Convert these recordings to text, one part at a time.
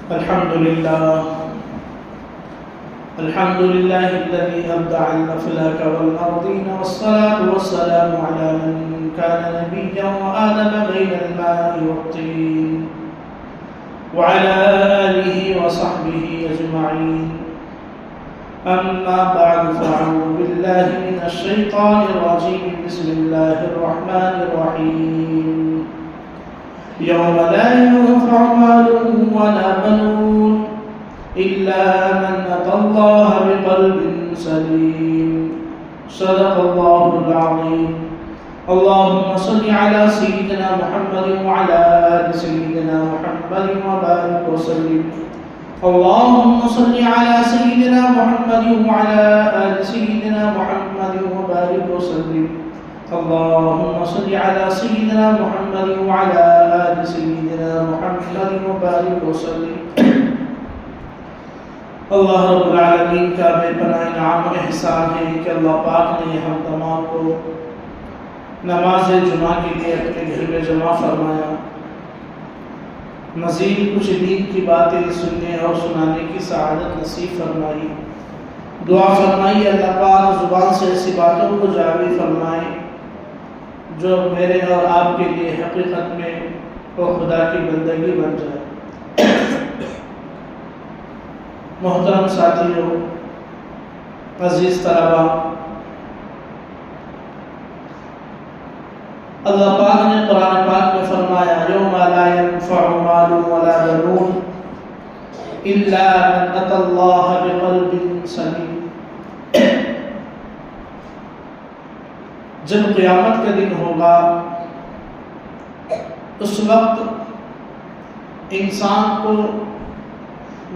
الحمد لله الذي أبدع الأفلاك والأرضين، والصلاة والسلام على من كان نبيا وآدم بين الماء والطين، وعلى آله وصحبه أجمعين. أما بعد، فأعوذ بالله من الشيطان الرجيم. بسم الله الرحمن الرحيم. يوم لا ينفع مال ولا بنون إلا من أتى الله بقلب سليم. صدق الله العظيم. اللهم صل على سيدنا محمد وعلى آل سيدنا محمد وبارك وسلم. اللهم صل على سيدنا محمد وعلى آل سيدنا محمد وبارك وسلم. اللهم صل على سيدنا محمد وعلى آل سيدنا محمد وبارك وسلم. اللہ رب العالمین کا بے پناہ انعام و احسان ہے کہ اللہ پاک نے ہم تمام کو نماز جمعہ کے لیے اپنے گھر میں جمع فرمایا. مزید کچھ دین کی باتیں سننے اور سنانے کی سعادت نصیب فرمائی. دعا فرمائی اللہ پاک زبان سے ایسی باتوں کو جاری فرمائے جو میرے اور آپ کے لیے حقیقت میں وہ خدا کی بندگی بن جائے. محترم ساتھیوں، عزیز طلباء، اللہ پاک نے قرآن پاک میں فرمایا یوم لا ينفع مال ولا بنون الا من اتى الله بقلب سلیم. جب قیامت کا دن ہوگا اس وقت انسان کو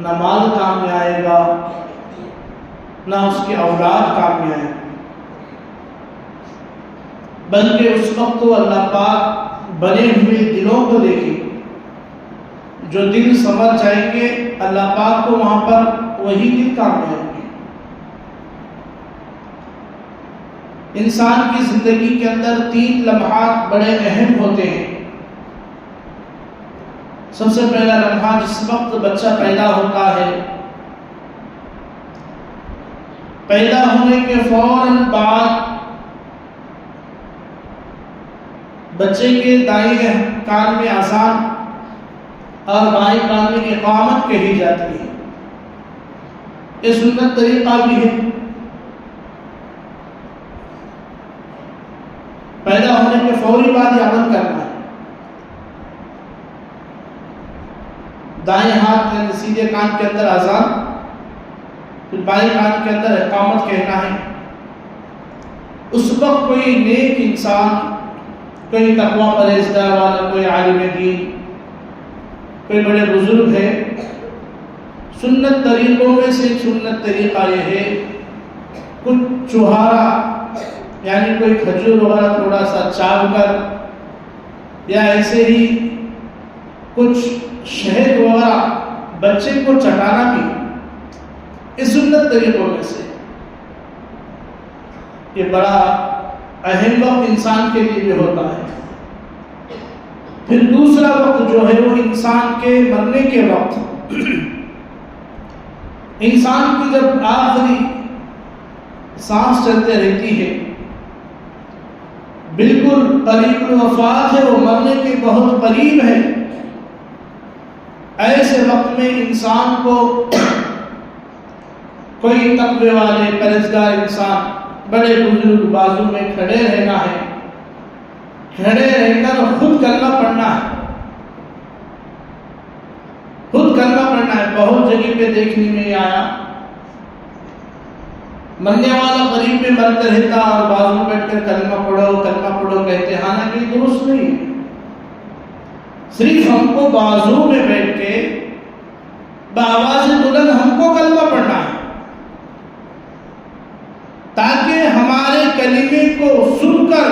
نہ مال کام میں آئے گا نہ اس کی اولاد کام میں آئے گا، بلکہ اس وقت تو اللہ پاک بنے ہوئے دلوں کو دیکھیں. جو دل سنور جائیں گے اللہ پاک کو وہاں پر وہی دل کام میں آئیں گے. انسان کی زندگی کے اندر 3 لمحات بڑے اہم ہوتے ہیں. سب سے پہلا لمحہ جس وقت بچہ پیدا ہوتا ہے، پیدا ہونے کے فوراً بعد بچے کے دائیں کان میں اذان اور بائیں کان میں اقامت کہی جاتی ہے. یہ سنت طریقہ بھی ہے. پیدا ہونے کے فوری بعد یہ عمل کرنا ہے. دائیں ہاتھ میں سیدھے کان کے اندر اذان، پھر بائیں کان کے اندر اقامت کہنا ہے. اس وقت کوئی نیک انسان، کوئی تقوی پرہیزگار والا، کوئی عالم دین، کوئی بڑے بزرگ ہے، سنت طریقوں میں سے سنت طریقہ یہ ہے کچھ چوہارا یعنی کوئی کھجور وغیرہ تھوڑا سا چاو کر یا ایسے ہی کچھ شہد وغیرہ بچے کو چٹانا بھی اس سنت طریقوں میں سے. یہ بڑا اہم وقت انسان کے لیے بھی ہوتا ہے. پھر دوسرا وقت جو ہے وہ انسان کے مرنے کے وقت. انسان کی جب آخری سانس چلتے رہتی ہے، بالکل قریب الوفات ہے، وہ مرنے کے بہت قریب ہے، ایسے وقت میں انسان کو کوئی تقوی والے پرہیزگار انسان، بڑے بزرگ بازو میں کھڑے رہنا ہے، کھڑے رہ کر خود کلمہ پڑھنا ہے. خود کلمہ پڑھنا ہے. بہت جگہ پہ دیکھنے میں آیا مرنے والا قریب میں مرتے رہتا اور بازو میں بیٹھ کر کلمہ پڑھو کہتے، حالانکہ درست نہیں ہے. صرف ہم کو بازو میں بیٹھ کے بآواز بلند ہم کو کلمہ پڑھنا ہے، تاکہ ہمارے کلمے کو سن کر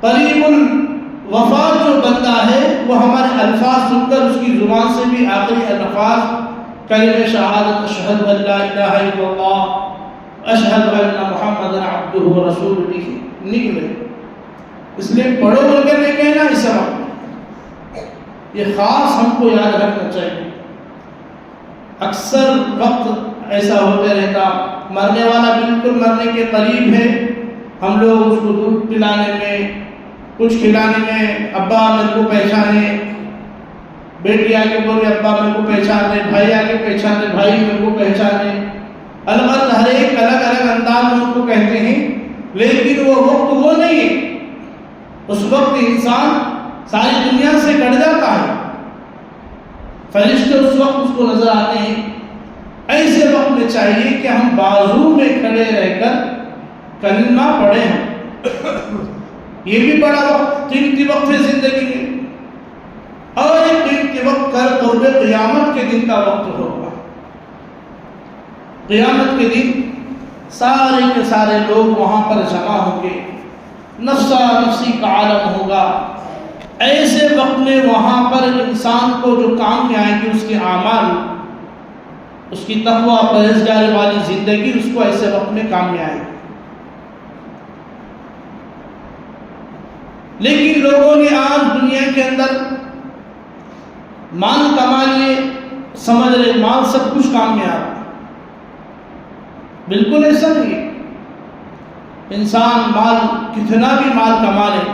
قریب الوفات جو بندہ ہے وہ ہمارے الفاظ سن کر اس کی زبان سے بھی آخری الفاظ کلمہ شہادت اشہد ان لا الہ الا اللہ اشہد ان محمد عبدہ ورسولہ نکلے. اس لیے پڑھو بول کر نہیں کہنا اس وقت. یہ خاص ہم کو یاد رکھنا چاہیے۔ اکثر وقت ایسا ہوتے رہتا، مرنے والا بالکل مرنے کے قریب ہے، ہم لوگ اس کو دودھ پلانے میں، کچھ کھلانے میں، ابا میرے کو پہچانے، بیٹی آگے بولے ابا میرے کو پہچانے، بھائی آگے پہچانے، بھائی میرے کو پہچانے، الگ الگ ہر ایک الگ الگ انداز میں ان کو کہتے ہیں، لیکن وہ وقت وہ نہیں ہے۔ اس وقت انسان ساری دنیا سے کٹ جاتا ہے، فرشتے اس وقت اس کو نظر آتے ہیں۔ ایسے وقت میں چاہیے کہ ہم بازو میں کھڑے رہ کر کلمہ پڑھیں ہم۔ یہ بھی بڑا وقت، قیمتی وقت ہے زندگی میں، اور ایک قیمتی وقت کر قرب قیامت کے دن کا وقت ہوگا۔ قیامت کے دن سارے کے سارے لوگ وہاں پر جمع ہوں گے، نفسا نفسی کا عالم ہوگا۔ ایسے وقت میں وہاں پر انسان کو جو کام میں آئے گی اس کے اعمال، اس کی تقوی پرہیزگاری والی زندگی اس کو ایسے وقت میں کام میں آئے گی۔ لیکن لوگوں نے آج دنیا کے اندر مال کما لیے، سمجھ رہے مال سب کچھ کام میں آ رہا۔ بالکل ایسا نہیں ہے۔ انسان مال کتنا بھی مال کما لے،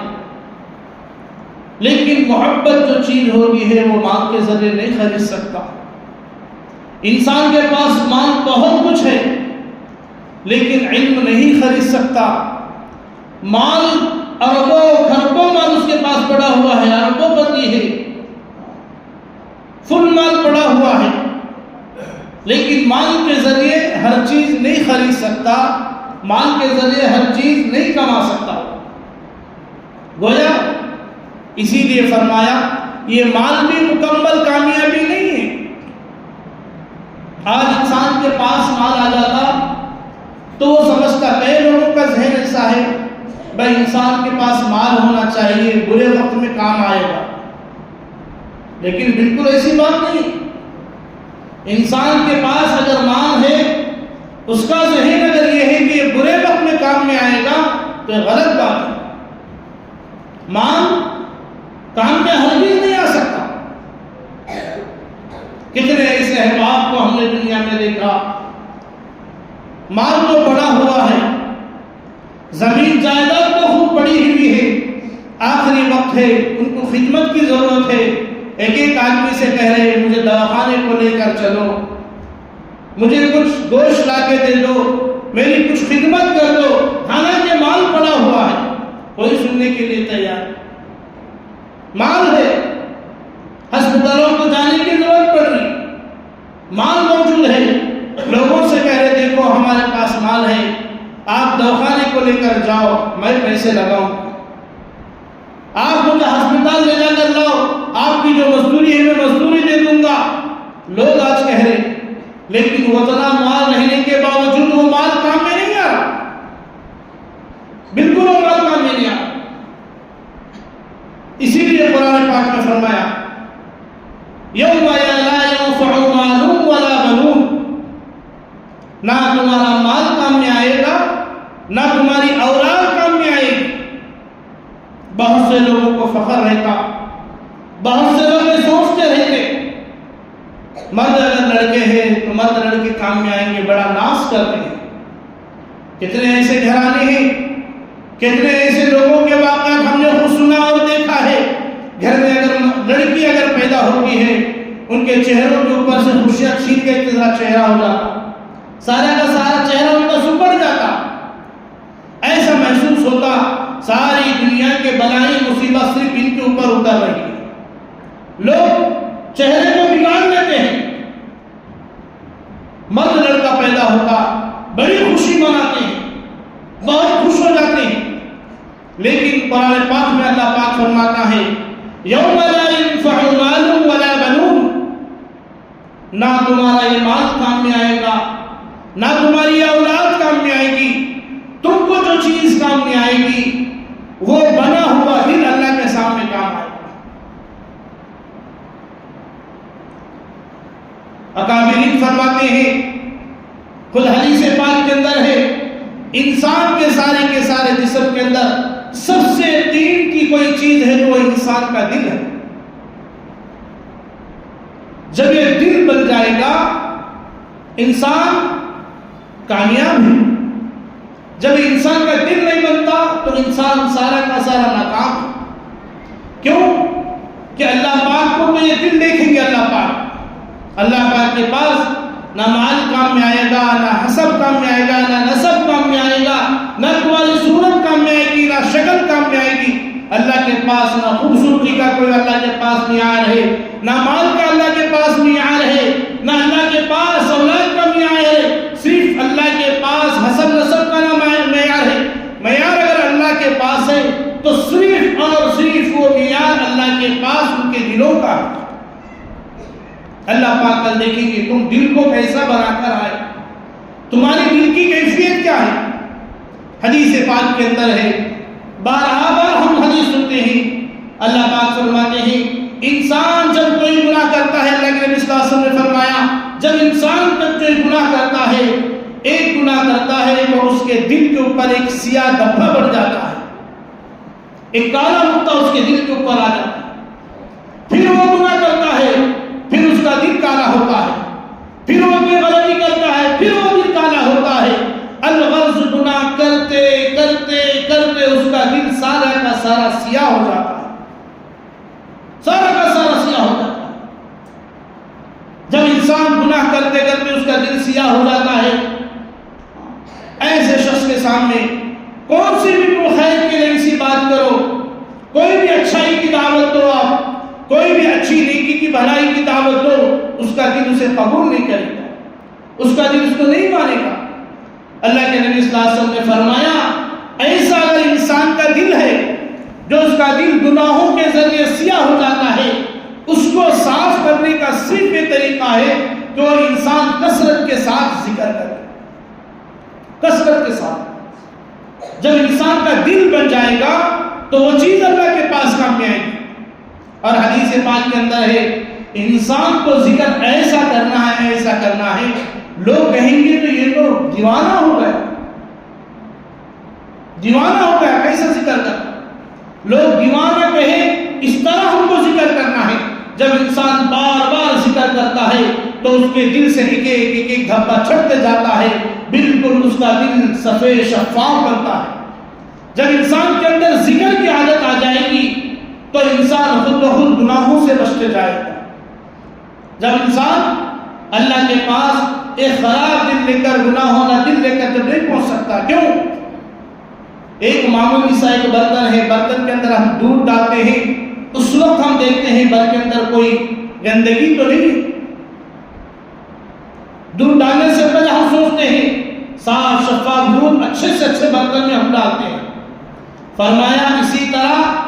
لیکن محبت جو چیز ہوگی ہے وہ مال کے ذریعے نہیں خرید سکتا۔ انسان کے پاس مال بہت کچھ ہے، لیکن علم نہیں خرید سکتا۔ مال اربوں خربوں مال اس کے پاس پڑا ہوا ہے، اربوں پتی ہے، فل مال پڑا ہوا ہے، لیکن مال کے ذریعے ہر چیز نہیں خرید سکتا، مال کے ذریعے ہر چیز نہیں کما سکتا۔ گویا اسی لیے فرمایا یہ مال بھی مکمل کامیابی نہیں ہے۔ آج انسان کے پاس مال آ جاتا تو وہ سمجھتا، کئی لوگوں کا ذہن ایسا ہے بھائی انسان کے پاس مال ہونا چاہیے، برے وقت میں کام آئے گا، لیکن بالکل ایسی بات نہیں۔ انسان کے پاس اگر مال ہے، اس کا ذہن اگر یہ ہے کہ یہ برے وقت میں کام میں آئے گا تو یہ غلط بات ہے۔ مال کام میں ہرگز نہیں آ سکتا۔ کتنے ایسے احباب کو ہم نے دنیا میں دیکھا، مال تو بڑا ہوا ہے، زمین جائیداد تو خوب بڑی ہوئی ہے، آخری وقت ہے، ان کو خدمت کی ضرورت ہے، ایک ایک آدمی سے کہہ رہے مجھے دواخانے کو لے کر چلو، مجھے کچھ گوشت لا کے دے دو، میری کچھ خدمت کر دو، حالانکہ مال پڑا ہوا ہے، کوئی سننے کے لیے تیار۔ مال ہے، ہسپتالوں کو جانے کی ضرورت پڑ رہی، مال موجود ہے، لوگوں سے کہہ رہے دیکھو ہمارے پاس مال ہے، آپ دواخانے کو لے کر جاؤ، میں پیسے لگاؤں، آپ مجھے ہسپتال لے جا کر لاؤ، آپ کی جو مزدوری ہے میں مزدوری دے دوں گا۔ لوگ آج کہہ رہے، لیکن اتنا مال رہنے کے باوجود وہ مال کام میں نہیں آ رہا، بالکل وہ مال کام میں نہیں آ رہا۔ اسی لیے قرآن پاک میں فرمایا یوم لا ينفع مال ولا بنون، نہ تمہارا مال کام میں آئے گا، نہ تمہاری اولاد کام میں آئے گی۔ بہت سے لوگوں کو فخر رہتا، بہت سے لوگ سوچتے رہتے مرد اگر لڑکے ہیں تو مرد لڑکے کام میں آئیں گے، بڑا ناز کرتے ہیں۔ کتنے ایسے گھرانے ہیں، کتنے ایسے لوگوں کے واقعات ہم نے خود سنا اور دیکھا ہے، گھر میں اگر لڑکی اگر پیدا ہوتی ہے، ان کے چہروں کے اوپر سے خوشیاں چھین کے اتنا چہرہ ہو جاتا، سارا کا سارا چہرہ ان کا سکڑ جاتا، ایسا محسوس ہوتا ساری دنیا کے بلائی مصیبت صرف ان کے اوپر اتر رہی ہے۔ لوگ چہرے کو بگاڑ لیتے ہیں۔ مرد لڑکا پیدا ہوتا، بڑی خوشی مناتے ہیں، بہت خوش ہو جاتے ہیں، لیکن قرآن پاک میں اللہ پاک فرماتا ہے یوم لا ينفع مال ولا بنون، نہ تمہارا یہ مال کام میں آئے گا، نہ تمہاری اولاد کام میں آئے گی، تم کو جو چیز کام میں آئے گی وہ بنا ہوا دل اللہ کے سامنے کام آئے گا۔ اکابرین فرماتے ہیں، خود حدیث پاک کے اندر ہے، انسان کے سارے جسم کے اندر سب سے قیمتی کوئی چیز ہے تو وہ انسان کا دل ہے۔ جب یہ دل بن جائے گا انسان کامیاب ہے. جب انسان کا دل نہیں بنتا تو انسان سارا کا سارا ناکام ہے. کیوں کہ اللہ پاک کو تو یہ دل دیکھیں گے. اللہ پاک کے پاس نہ مال کام میں آئے گا، نہ حسب کام میں آئے گا، نہ نسب کام میں آئے گا، نہ تمہاری صورت کام میں آئے گی، نہ شکل کام میں آئے گی. اللہ کے پاس نہ خوبصورتی کا کوئی اللہ کے پاس معیار ہے، نہ مال کا اللہ کے پاس معیار ہے، نہ اللہ کے پاس اولاد کا معیار ہے. صرف اللہ کے پاس حسب نسب کا نہ معیار ہے. معیار اگر اللہ کے پاس ہے تو صرف اور صرف وہ معیار اللہ کے پاس ان کے دلوں کا ہے. اللہ پاک کل دیکھیں گے تم دل کو کیسا بنا کر آئے، تمہاری دل کی کیفیت کیا ہے. حدیث پاک کے اندر ہے، بارہا بار ہم حدیث سنتے ہیں. اللہ پاک فرماتے ہیں انسان جب کوئی گناہ کرتا ہے، اللہ کے نبی صلی اللہ علیہ وسلم نے فرمایا جب انسان کوئی گناہ کرتا ہے، ایک گناہ کرتا ہے تو اس کے دل کے اوپر ایک سیاہ دھبا بڑھ جاتا ہے، ایک کالا نقطہ اس کے دل کے اوپر آ جاتا ہے. پھر وہ گناہ کرتا ہے، پھر اس کا دل کالا ہوتا ہے، پھر وہ کوئی غلطی کرتا ہے، پھر وہ دل کالا ہوتا ہے. الغرض گناہ کرتے کرتے کرتے اس کا دل سارا کا سارا سیاہ ہو جاتا ہے، سارا کا سارا سیاہ ہو جاتا ہے. جب انسان گناہ کرتے کرتے اس کا دل سیاہ ہو جاتا ہے، ایسے شخص کے سامنے کون سی بھی تم خیر کے لیے اسی بات کرو، کوئی بھی اچھائی کی دعوت دو، آپ کوئی بھی اچھی نیکی کی بھلائی کی دعوت دو، اس کا دل اسے قبول نہیں کرے گا، اس کا دل اس کو نہیں مانے گا. اللہ کے نبی صلی اللہ علیہ وسلم نے فرمایا ایسا اگر انسان کا دل ہے جو اس کا دل گناہوں کے ذریعے سیاہ ہو جاتا ہے، اس کو صاف کرنے کا صرف یہ طریقہ ہے کہ وہ انسان کثرت کے ساتھ ذکر کرے. کثرت کے ساتھ جب انسان کا دل بن جائے گا تو وہ چیز اللہ کے پاس کام میں آئے گی. اور حدیث پاک کے اندر ہے انسان کو ذکر ایسا کرنا ہے، ایسا کرنا ہے، لوگ کہیں گے تو یہ تو دیوانہ ہو گیا، دیوانہ ہو گیا، کیسا ذکر کرنا. لوگ دیوانہ کہیں اس طرح ہم کو ذکر کرنا ہے. جب انسان بار بار ذکر کرتا ہے تو اس کے دل سے ایک ایک دھبا چھٹتے جاتا ہے، بالکل اس کا دل سفید شفاف بنتا ہے. جب انسان کے اندر ذکر کی عادت آ جائے گی تو انسان خود بخود گناہوں سے بچتے جائے گا. جب انسان اللہ کے پاس ایک خراب دل لے کر، گناہ والا دل لے کر جب نہیں پہنچ سکتا، کیوں؟ ایک معمولی سا ایک برتن ہے، برتن کے اندر ہم دودھ ڈالتے ہیں، اس وقت ہم دیکھتے ہیں برتن کے اندر کوئی گندگی تو نہیں. دودھ ڈالنے سے پہلے ہم سوچتے ہیں صاف شفاف دودھ اچھے سے اچھے برتن میں ہم ڈالتے ہیں. فرمایا اسی طرح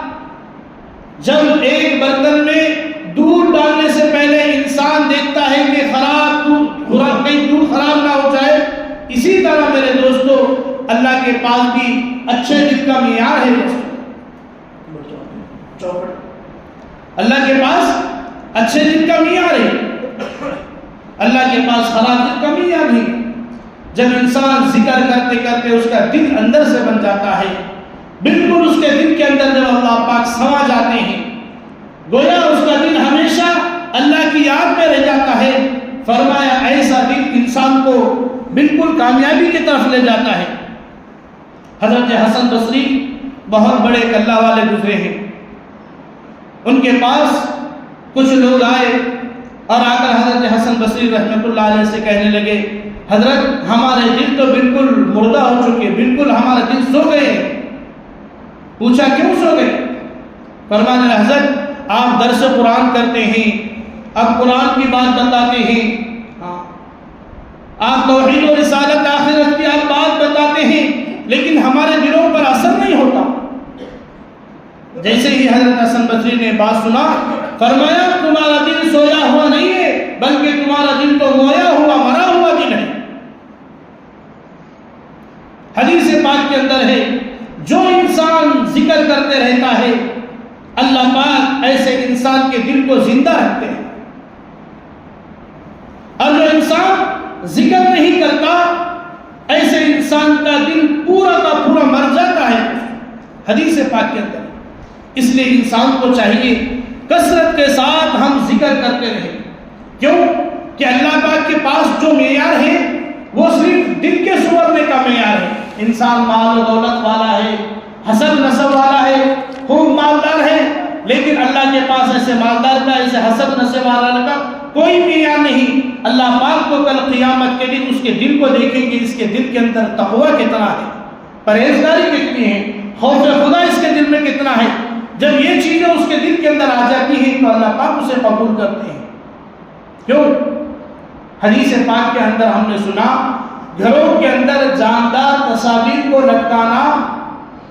جب ایک برتن میں دودھ ڈالنے سے پہلے انسان دیکھتا ہے کہ خراب دودھ، کہیں دودھ خراب نہ ہو جائے، اسی طرح میرے دوستو اللہ کے پاس بھی اچھے دل کا معیار ہے. اللہ کے پاس اچھے دل کا معیار ہے، اللہ کے پاس خراب دل کا معیار نہیں. جب انسان ذکر کرتے کرتے اس کا دل اندر سے بن جاتا ہے، بالکل اس کے دل کے اندر جب اللہ پاک سما جاتے ہیں، گویا اس کا دل ہمیشہ اللہ کی یاد میں رہ جاتا ہے. فرمایا ایسا دل انسان کو بالکل کامیابی کی طرف لے جاتا ہے. حضرت حسن بصری بہت بڑے ایک اللہ والے گزرے ہیں. ان کے پاس کچھ لوگ آئے اور آ کر حضرت حسن بصری رحمۃ اللہ علیہ سے کہنے لگے حضرت ہمارے دل تو بالکل مردہ ہو چکے، بالکل ہمارا دل سو گئے. پوچھا کیوں سو گئے؟ فرمانے لگے حضرت آپ درس قرآن کرتے ہیں، آپ قرآن کی بات بتاتے ہیں، آپ توحید و رسالت آخرت کی آپ بات بتاتے ہیں، لیکن ہمارے دلوں پر اثر نہیں ہوتا. جیسے ہی حضرت حسن بصری نے بات سنا، فرمایا تمہارا دل سویا ہوا نہیں ہے، بلکہ تمہارا دل تو مویا ہوا، مرا ہوا دل ہے. حدیث پاک کے اندر ہے جو انسان ذکر کرتے رہتا ہے اللہ پاک ایسے انسان کے دل کو زندہ رکھتے ہیں، اور جو انسان ذکر نہیں کرتا ایسے انسان کا دل پورا کا پورا مر جاتا ہے. حدیث پاک کے اندر اس لیے انسان کو چاہیے کثرت کے ساتھ ہم ذکر کرتے رہیں. کیوں کہ اللہ پاک کے پاس جو معیار ہے وہ صرف دل کے سنورنے کا معیار ہے. انسان مال و دولت والا ہے، حسب نسب والا ہے، خوب مالدار ہے، لیکن اللہ کے پاس ایسے مالدار کا، ایسے حسب نسب والا کا کوئی معیار نہیں. اللہ پاک کو کل قیامت کے دن اس کے دل کو دیکھیں گے، اس کے دل کے اندر تقوی کتنا ہے، پرہیزگاری کتنی ہے، خوف خدا اس کے دل میں کتنا ہے. جب یہ چیزیں اس کے دل کے اندر آ جاتی ہیں تو اللہ پاک اسے قبول کرتے ہیں. کیوں؟ حدیث پاک کے اندر ہم نے سنا گھروں کے اندر جاندار تصاویر کو لٹکانا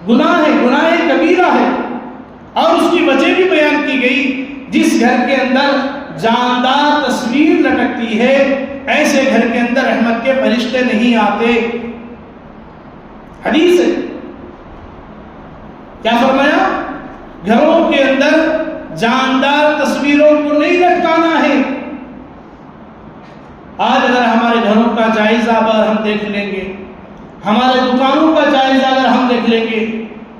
گناہ ہے، گناہ کبیرہ ہے. اور اس کی وجہ بھی بیان کی گئی، جس گھر کے اندر جاندار تصویر لٹکتی ہے ایسے گھر کے اندر رحمت کے فرشتے نہیں آتے. حدیث ہے، کیا فرمایا؟ گھروں کے اندر جاندار تصویروں کو نہیں لٹکانا ہے. آج اگر ہمارے گھروں کا جائزہ اگر ہم دیکھ لیں گے، ہمارے دکانوں کا جائزہ اگر ہم دیکھ لیں گے،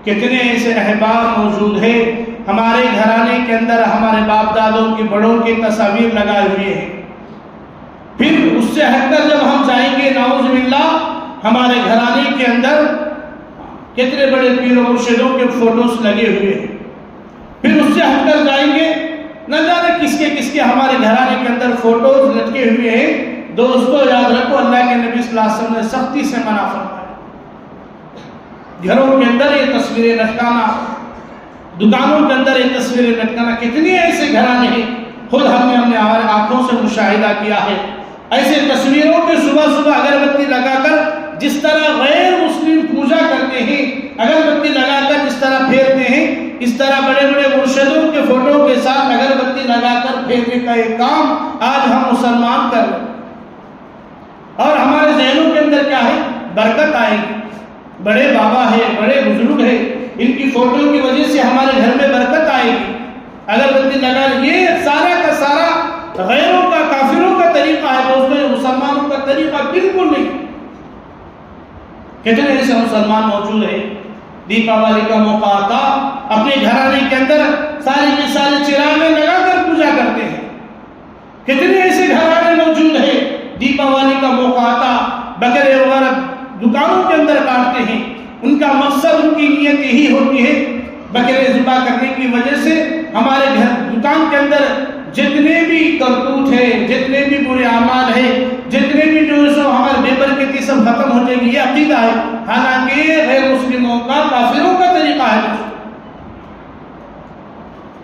کتنے ایسے احباب موجود ہیں ہمارے گھرانے کے اندر ہمارے باپ دادوں کی بڑوں کی تصاویر لگائے ہوئے ہیں. پھر اس سے ہٹ کر جب ہم جائیں گے نعوذ باللہ ہمارے گھرانے کے اندر کتنے بڑے پیر و مرشدوں کے فوٹوز لگے ہوئے ہیں. پھر اس سے ہٹ کر جائیں گے نہ جانے کس کے ہمارے گھرانے کے اندر فوٹوز لٹکے ہوئے ہیں. دوستو یاد رکھو اللہ کے نبی صلی اللہ علیہ وسلم نے سختی سے منع فرمایا گھروں کے اندر یہ تصویریں لٹکانا، دکانوں کے اندر یہ تصویریں لٹکانا. کتنے ایسے گھرانے ہیں، خود ہم نے ہماری آنکھوں سے مشاہدہ کیا ہے. ایسے تصویروں کے صبح صبح اگربتی لگا کر جس طرح غیر مسلم پوجا کرتے ہیں، اگربتی لگا کر جس طرح پھیرتے ہیں، اس طرح بڑے بڑے مرشدوں کے فوٹو کے ساتھ اگربتی لگا کر پھیرنے کا ایک کام آج ہم مسلمان کر رہے ہیں. اور ہمارے ذہنوں کے اندر کیا ہے؟ برکت آئے گی. بڑے بابا ہے، بڑے بزرگ ہے، ان کی فوٹو کی وجہ سے ہمارے گھر میں برکت آئے گی. اگربتی لگا، یہ سارا کا سارا غیروں کا، کافروں کا طریقہ ہے دوستوں. یہ مسلمانوں کا طریقہ بالکل نہیں. کتنے ایسے مسلمان موجود ہیں دیپاولی کا موقع آتا اپنے گھرانے کے اندر سارے کے سارے چراغیں لگا کر پوجا کرتے ہیں. کتنے ایسے گھرانے موجود ہیں دیپاولی کا موقع آتا بکرے وغیرہ دکانوں کے اندر کاٹتے ہیں. ان کا مقصد، ان کی نیت یہی ہوتی ہے بکرے ذبح کرنے کی وجہ سے ہمارے گھر دکان کے اندر جتنے بھی کرتوت ہے، جتنے بھی برے اعمال ہے، جتنے بھی جو سو ہمارے بے برکتی سب ختم ہو جائے گی. یہ عقیدہ ہے، حالانکہ غیر مسلموں کا، کافروں کا طریقہ ہے.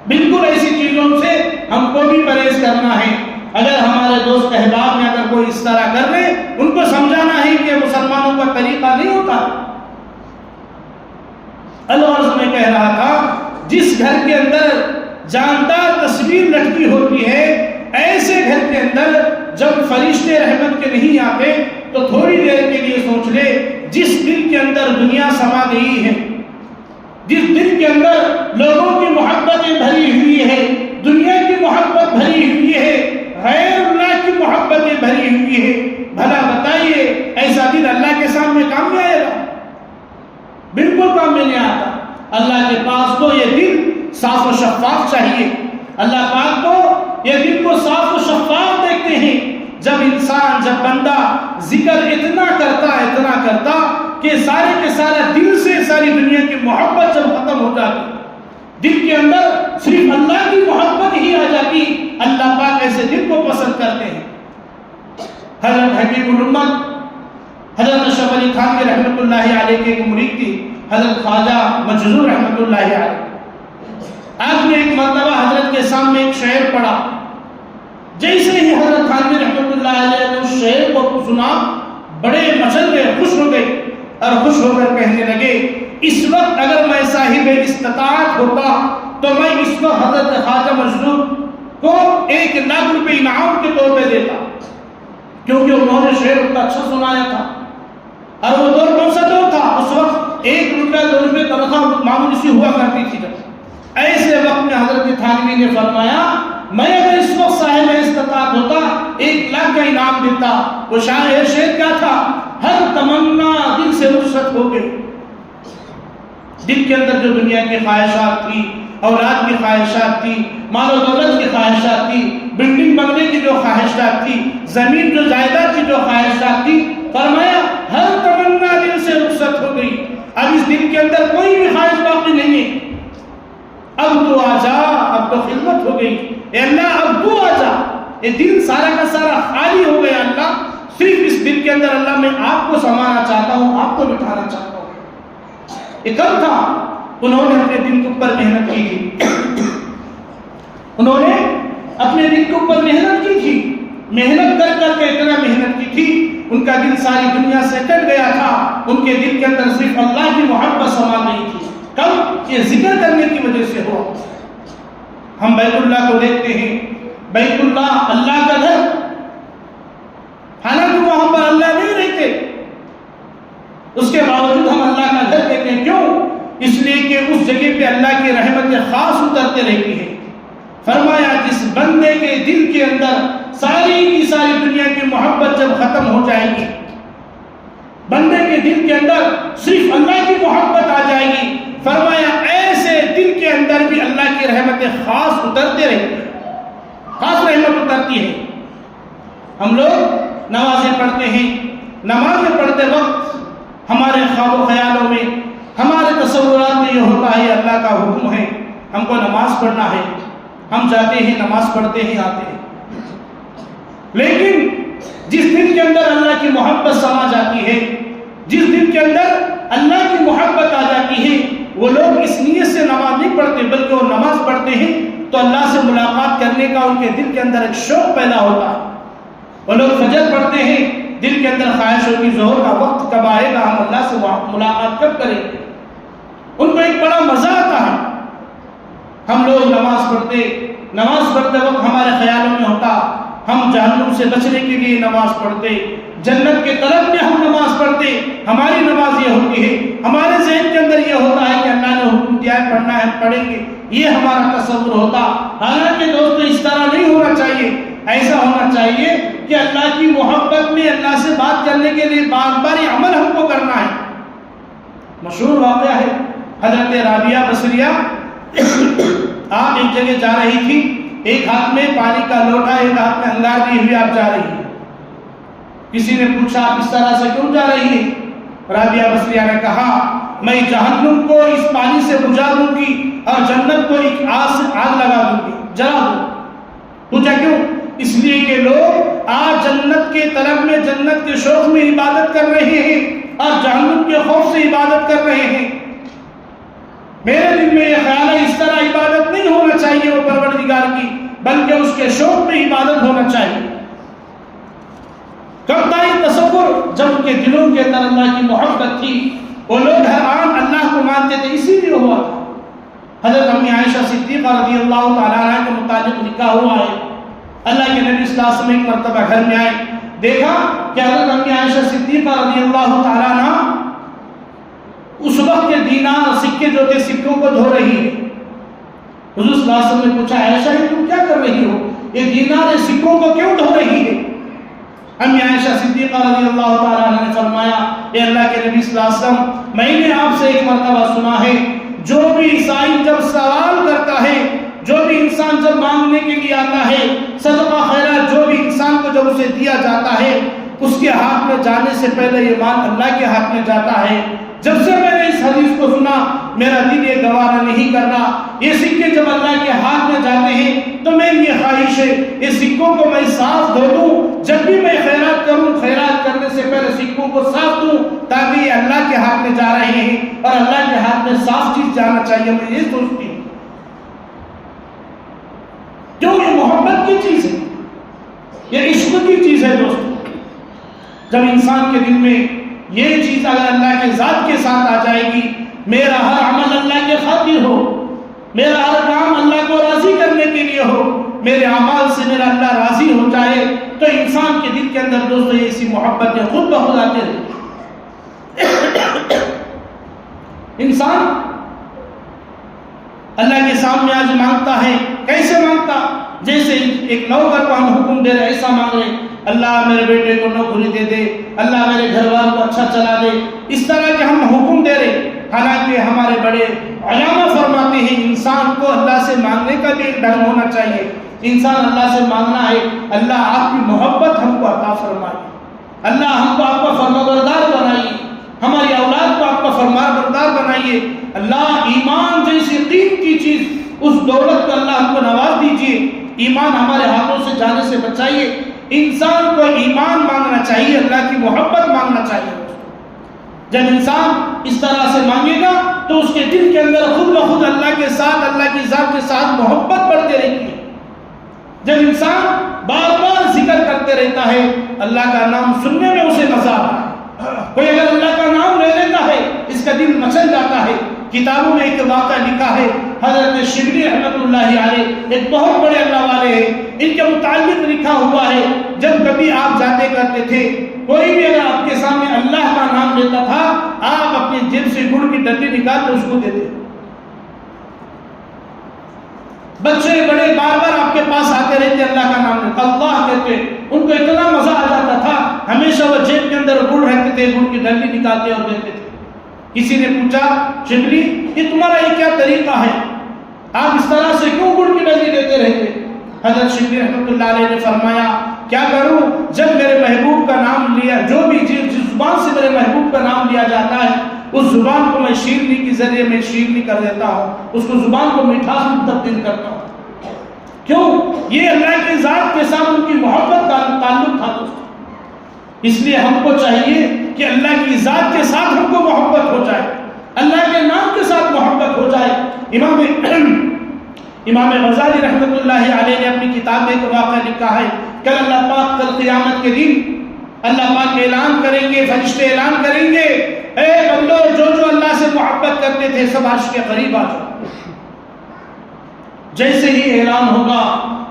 بالکل ایسی چیزوں سے ہم کو بھی پرہیز کرنا ہے. اگر ہمارے دوست احباب میں اگر کوئی اس طرح کر لے، ان کو سمجھانا ہے کہ مسلمانوں کا طریقہ نہیں ہوتا. الغرض میں کہہ رہا تھا جس گھر کے اندر جاندار تصویر لٹکی ہوتی ہے ایسے گھر کے اندر جب فرشتے رحمت کے نہیں آتے تو تھوڑی دیر کے لیے سوچ لے، جس دل کے اندر دنیا سما گئی ہے، جس دل کے اندر لوگوں کی محبتیں بھری ہوئی ہے، دنیا کی محبت بھری ہوئی ہے، غیر اللہ کی محبتیں بھری ہوئی ہے، بھلا بتائیے ایسا دل اللہ کے سامنے کام میں آئے گا؟ بالکل کام میں نہیں آتا. اللہ کے پاس تو یہ دل صاف و شفاف چاہیے. اللہ پاک تو یہ دل کو صاف و شفاف دیکھتے ہیں. جب انسان، جب بندہ ذکر اتنا کرتا کہ سارے کے سارا دل سے ساری دنیا کی محبت جب ختم ہو جاتی، دل کے اندر صرف اللہ کی محبت ہی آ جاتی. اللہ پاک ایسے دل کو پسند کرتے ہیں. حضرت حکیم الامت حضرت اشرف علی تھانوی رحمۃ اللہ علیہ کے ایک مرید تھی، حضرت خواجہ مجذوب رحمۃ اللہ علیہ. آپ نے ایک مرتبہ حضرت کے سامنے ایک شعر پڑھا. جیسے ہی حضرت تھانوی رحمۃ اللہ علیہ نے اس شعر کو سنا، بڑے مچل گئے، خوش ہو گئے اور خوش ہو کر کہنے لگے، اس وقت اگر میں صاحب استطاعت ہوتا تو میں اس وقت حضرت خواجہ مجذوب کو 1,00,000 روپے انعام کے طور پہ دیتا، کیونکہ انہوں نے شعر اتنا اچھا سنایا تھا. اور وہ دور کون سا دور تھا؟ اس وقت 1 روپیہ 2 روپے تنخواہ معمولی سی ہوا کرتی تھی. جب ایسے وقت میں حضرت تھانوی نے فرمایا، میں اگر اس وقت صاحب استطاعت ہوتا 1,00,000 کا انعام دیتا. وہ شعر کیا تھا؟ ہر تمنا دل سے رخصت ہو گئی. دل کے اندر جو دنیا کی خواہشات تھی، اولاد کی خواہشات تھی، مال و دولت کی خواہشات تھی، بلڈنگ بنگلے کی جو خواہشات زمین جو جائیداد کی جو خواہشات تھی، فرمایا ہر تمنا دل سے رخصت ہو گئی، اب اس دل کے اندر کوئی بھی خواہش باقی نہیں ہے، اب تو آ جا، اب تو خدمت ہو گئی، اے اللہ اب تو آ جا، یہ دل سارا کا سارا خالی ہو گیا اللہ، صرف اس دل کے اندر اللہ میں آپ کو سمانا چاہتا ہوں، آپ کو بٹھانا چاہتا ہوں۔ یہ کب تھا؟ انہوں نے اپنے دل کے اوپر محنت کی تھی، انہوں نے اپنے دل کے اوپر محنت کی تھی، محنت کر کر کے اتنا محنت کی تھی، ان کا دل ساری دنیا سے کٹ گیا تھا، ان کے دل کے اندر صرف اللہ کی محبت سما نہیں تھی۔ کب؟ یہ ذکر کرنے کی وجہ سے ہوا۔ ہم بیت اللہ کو دیکھتے ہیں، بیت اللہ اللہ کا گھر، حالانکہ وہاں پر اللہ نہیں رہتے، اس کے باوجود ہم اللہ کا گھر کہتے ہیں۔ کیوں؟ اس لیے کہ اس جگہ پہ اللہ کی رحمتیں خاص اترتے رہتی ہیں۔ فرمایا جس بندے کے دل کے اندر ساری کی ساری دنیا کی محبت جب ختم ہو جائے گی، بندے کے دل کے اندر صرف اللہ کی محبت آ جائے گی، فرمایا ایسے دل کے اندر بھی اللہ کی رحمتیں خاص اترتے رہتی ہیں، خاص رحمت اترتی ہے۔ ہم لوگ نمازیں پڑھتے ہیں، نمازیں پڑھتے وقت ہمارے خواب و خیالوں میں، ہمارے تصورات میں یہ ہوتا ہے اللہ کا حکم ہے، ہم کو نماز پڑھنا ہے، ہم جاتے ہیں نماز پڑھتے ہیں آتے ہیں، لیکن جس دل کے اندر اللہ کی محبت سما جاتی ہے، جس دل کے اندر اللہ کی محبت آ جاتی ہے، وہ لوگ اس نیت سے نماز نہیں پڑھتے بلکہ وہ نماز پڑھتے ہیں تو اللہ سے ملاقات کرنے کا ان کے دل کے اندر ایک شوق پیدا ہوتا ہے۔ وہ لوگ فجر پڑھتے ہیں، دل کے اندر خواہش ہوتی ظہر کا وقت کب آئے گا، ہم اللہ سے ملاقات کب کریں گے، ان کو ایک بڑا مزہ آتا ہے۔ ہم لوگ نماز پڑھتے وقت ہمارے خیالوں میں ہوتا ہم جہنم سے بچنے کے لیے نماز پڑھتے، جنت کے طلب میں ہم نماز پڑھتے، ہماری نماز یہ ہوتی ہے، ہمارے ذہن کے اندر یہ ہوتا ہے کہ اللہ نے حکم دیا ہے پڑھنا ہے ہم پڑھیں گے، یہ ہمارا تصور ہوتا۔ حالانکہ دوستو اس طرح نہیں ہونا چاہیے، ایسا ہونا چاہیے کہ اللہ کی محبت میں اللہ سے بات کرنے کے لیے بار بار یہ عمل ہم کو کرنا ہے۔ مشہور واقعہ ہے، حضرت رابعہ بصریہ آپ ایک جگہ جا رہی تھی، ایک ہاتھ میں پانی کا لوٹا، ایک ہاتھ میں انگار لیے ہوئے آپ جا رہی ہیں۔ کسی نے پوچھا آپ اس طرح سے کیوں جا رہی ہیں؟ رابعہ بصریہ نے کہا میں جہنم کو اس پانی سے بجھا دوں گی اور جنت کو ایک آگ لگا دوں گی، جلا دوں۔ پوچھا کیوں؟ اس لیے کہ لوگ آج جنت کے طلب میں، جنت کے شوق میں عبادت کر رہے ہیں اور جہنم کے خوف سے عبادت کر رہے ہیں۔ میرے دل میں یہ خیال ہے اس طرح عبادت نہیں ہونا چاہیے وہ پروردگار کی، بلکہ اس کے شوق میں عبادت ہونا چاہیے۔ کب تھا یہ تصور؟ جب ان کے دلوں کے اندر اللہ کی محبت تھی، وہ لوگ ہر آن اللہ کو مانتے تھے، اسی لیے ہوا تھا۔ حضرت امی عائشہ صدیقہ رضی اللہ تعالیٰ عنہ کے متعلق لکھا ہوا ہے، اللہ کے نبی صلی اللہ علیہ وسلم ایک مرتبہ گھر میں آئے، دیکھا کہ حضرت امی عائشہ صدیقہ رضی اللہ تعالیٰ عنہ اس وقت کے دینار سکے جو تھے سکوں کو دھو رہی ہے۔ حضور صلی اللہ علیہ وسلم نے پوچھا عائشہ تم کیا کر رہی ہو، یہ دینار سکوں کو کیوں دھو رہی ہے؟ امی عائشہ صدیقہ رضی اللہ تعالیٰ عنہ نے فرمایا اے اللہ کے نبی صلی اللہ علیہ وسلم میں نے آپ سے ایک مرتبہ سنا ہے جو بھی عیسائی جب سوال کرتا ہے، جو بھی انسان جب مانگنے کے لیے آتا ہے، صدقہ خیرات جو بھی انسان کو جب اسے دیا جاتا ہے، اس کے ہاتھ میں جانے سے پہلے یہ مال اللہ کے ہاتھ میں جاتا ہے۔ جب سے میں نے اس حدیث کو سنا میرا دل یہ گوارا نہیں کر رہا، یہ سکے جب اللہ کے ہاتھ میں جاتے ہیں تو میری یہ خواہش ہے یہ سکوں کو میں صاف دھو دوں، جب بھی میں خیرات کروں خیرات کرنے سے پہلے سکوں کو صاف دوں، تاکہ یہ اللہ کے ہاتھ میں جا رہے ہیں اور اللہ کے ہاتھ میں صاف چیز جانا چاہیے۔ میں یہ سوچتی ہوں کیوں یہ محبت کی چیز ہے، یہ عشق کی چیز ہے دوستو۔ جب انسان کے دل میں یہ چیز اگر اللہ کے ذات کے ساتھ آ جائے گی، میرا ہر عمل اللہ کے خاطر ہو، میرا ہر کام اللہ کو راضی کرنے کے لیے ہو، میرے اعمال سے میرا اللہ راضی ہو جائے، تو انسان کے دل کے اندر دوستو یہ ایسی محبتیں خود بخود آتے رہے۔ انسان اللہ کے سامنے آج مانگتا ہے، کیسے مانگتا؟ جیسے ایک نوکر کو ہم حکم دے رہے ایسا مانگ رہے، اللہ میرے بیٹے کو نوکری دے دے، اللہ میرے گھر والوں کو اچھا چلا دے، اس طرح کے ہم حکم دے رہے۔ حالانکہ ہمارے بڑے علماء فرماتے ہیں انسان کو اللہ سے مانگنے کا بھی ایک ڈھنگ ہونا چاہیے، انسان اللہ سے مانگنا ہے اللہ آپ کی محبت ہم کو عطا فرمائے، اللہ ہم کو آپ کا فرمانبردار بنائیے، ہماری اولاد کو آپ کا فرمانبردار بنائیے، اللہ ایمان جیسی قیمتی چیز اس دولت کو اللہ ہم کو نواز دیجیے، ایمان ہمارے ہاتھوں سے جانے سے بچائیے۔ انسان کو ایمان مانگنا چاہیے، اللہ کی محبت مانگنا چاہیے۔ جب انسان اس طرح سے مانگے گا تو اس کے دل کے اندر خود بخود اللہ کے ساتھ، اللہ کی ذات کے ساتھ محبت بڑھتے رہتی ہے۔ جب انسان بار بار ذکر کرتے رہتا ہے، اللہ کا نام سننے میں اسے مزہ آتا ہے۔ کوئی اگر اللہ کا نام لے لیتا ہے اس کا دل مچل جاتا ہے۔ کتابوں میں ایک واقعہ لکھا ہے، حضرت شبلی رحمۃ اللہ علیہ ایک بہت بڑے اللہ والے ہیں، ان کے متعلق لکھا ہوا ہے جب کبھی آپ جاتے کرتے تھے، کوئی بھی اگر آپ کے سامنے اللہ کا نام لیتا تھا، آپ اپنی جیب سے گڑ کی ڈنڈی نکال کے اس کو دیتے۔ بچے بڑے بار بار آپ کے پاس آتے رہتے، اللہ کا نام لیتے، اللہ کہتے، ان کو اتنا مزہ آ جاتا تھا، ہمیشہ وہ جیب کے اندر گڑ رہتے تھے، گڑ کی ڈنڈی نکالتے اور دیتے تھے۔ کسی نے پوچھا، شبلی یہ تمہارا یہ کیا طریقہ ہے، آپ اس طرح سے کیوں گڑ کی ڈنڈی دیتے رہتے؟ حضرت شبلی رحمۃ اللہ علیہ نے فرمایا، کیا کروں، جب میرے محبوب کا نام لیا، جو بھی جس زبان سے میرے محبوب کا نام لیا جاتا ہے، اس زبان کو میں شیرنی کے ذریعے میں شیرنی کر دیتا ہوں، اس کو زبان کو مٹھاس میں تبدیل کرتا ہوں۔ کیوں؟ یہ اللہ کی ذات کے ساتھ ان کی محبت کا تعلق تھا دوستو۔ اس لیے ہم کو چاہیے کہ اللہ کی ذات کے ساتھ ہم کو محبت ہو جائے، اللہ کے نام کے ساتھ محبت ہو جائے۔ امام غزالی رحمۃ اللہ علیہ نے اپنی کتاب میں ایک واقعہ لکھا ہے، کل اللہ پاک کل قیامت کے دن اللہ پاک اعلان کریں گے، فرشتے اعلان کریں گے، اے بندو جو جو اللہ سے محبت کرتے تھے سب عرش کے قریب آ جاؤ۔ جیسے ہی اعلان ہوگا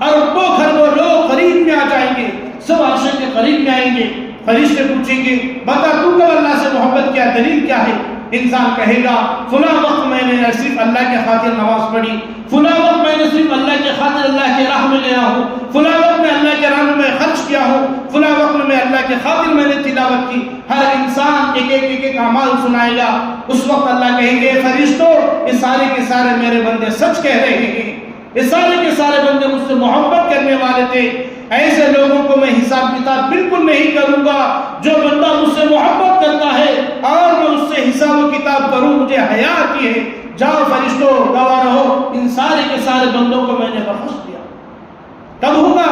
اربوں خربوں لوگ قریب میں آ جائیں گے، سب عرش کے قریب میں آئیں گے۔ فرشتے پوچھیں گے، بتا تو کب اللہ سے محبت کیا، دلیل کیا ہے؟ انسان کہے گا، فلاں وقت میں نے صرف اللہ کے خاطر نماز پڑھی، فلاں وقت میں نے صرف اللہ کے خاطر اللہ کے راہ میں لیا ہوں، فلاں وقت میں اللہ کے راہ میں خرچ کیا ہوں، فلاں وقت میں اللہ کے خاطر میں نے تلاوت کی۔ ہر انسان ایک ایک اعمال سنائے گا۔ اس وقت اللہ کہیں گے، فرشتوں یہ سارے کے سارے میرے بندے سچ کہہ رہے ہیں، یہ سارے کے سارے بندے مجھ سے محبت کرنے والے تھے۔ ایسے لوگوں کو میں حساب کتاب بالکل نہیں کروں گا، جو بندہ مجھ سے محبت کرتا ہے اور میں اس سے حساب و کتاب کروں، مجھے حیا آتی ہے۔ جاؤ فرشتوں گواہ رہو، ان سارے کے سارے بندوں کو میں نے بخش دیا۔ کب ہوگا؟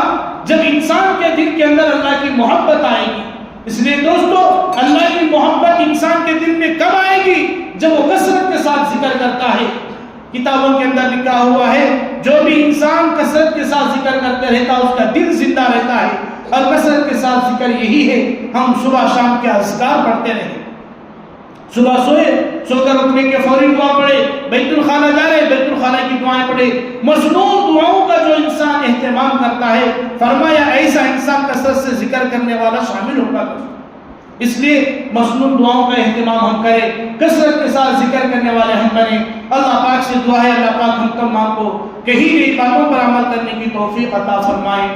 جب انسان کے دل کے اندر اللہ کی محبت آئے گی۔ اس لیے دوستو، اللہ کی محبت انسان کے دل میں کب آئے گی؟ جب وہ کثرت کے ساتھ ذکر کرتا ہے۔ کتابوں کے اندر لکھا ہوا ہے، جو بھی انسان کثرت کے ساتھ ذکر کرتے رہتا ہے اس کا دل زندہ رہتا ہے۔ اور کثرت کے ساتھ ذکر یہی ہے، ہم صبح شام کے اذکار پڑھتے رہیں، صبح سو کر اٹھنے کے فوری دعا پڑھے، بیت الخانہ جا رہے بیت الخانہ کی دعائیں پڑھے، مصنون دعاؤں کا جو انسان اہتمام کرتا ہے، فرمایا ایسا انسان کثرت سے ذکر کرنے والا شامل ہوگا۔ اس لیے مصنون دعاؤں کا اہتمام ہم کریں، کثرت کے ساتھ ذکر کرنے والے ہم کریں۔ اللہ پاک سے دعا ہے اللہ پاک ہم تمام کو کہی گئی باتوں پر عمل کرنے کی توفیق عطا فرمائے۔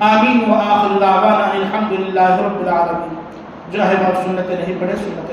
آمین و آخر دعوانا الحمدللہ رب العالمین۔ جو ہے بات سنت نہیں پڑھے سنت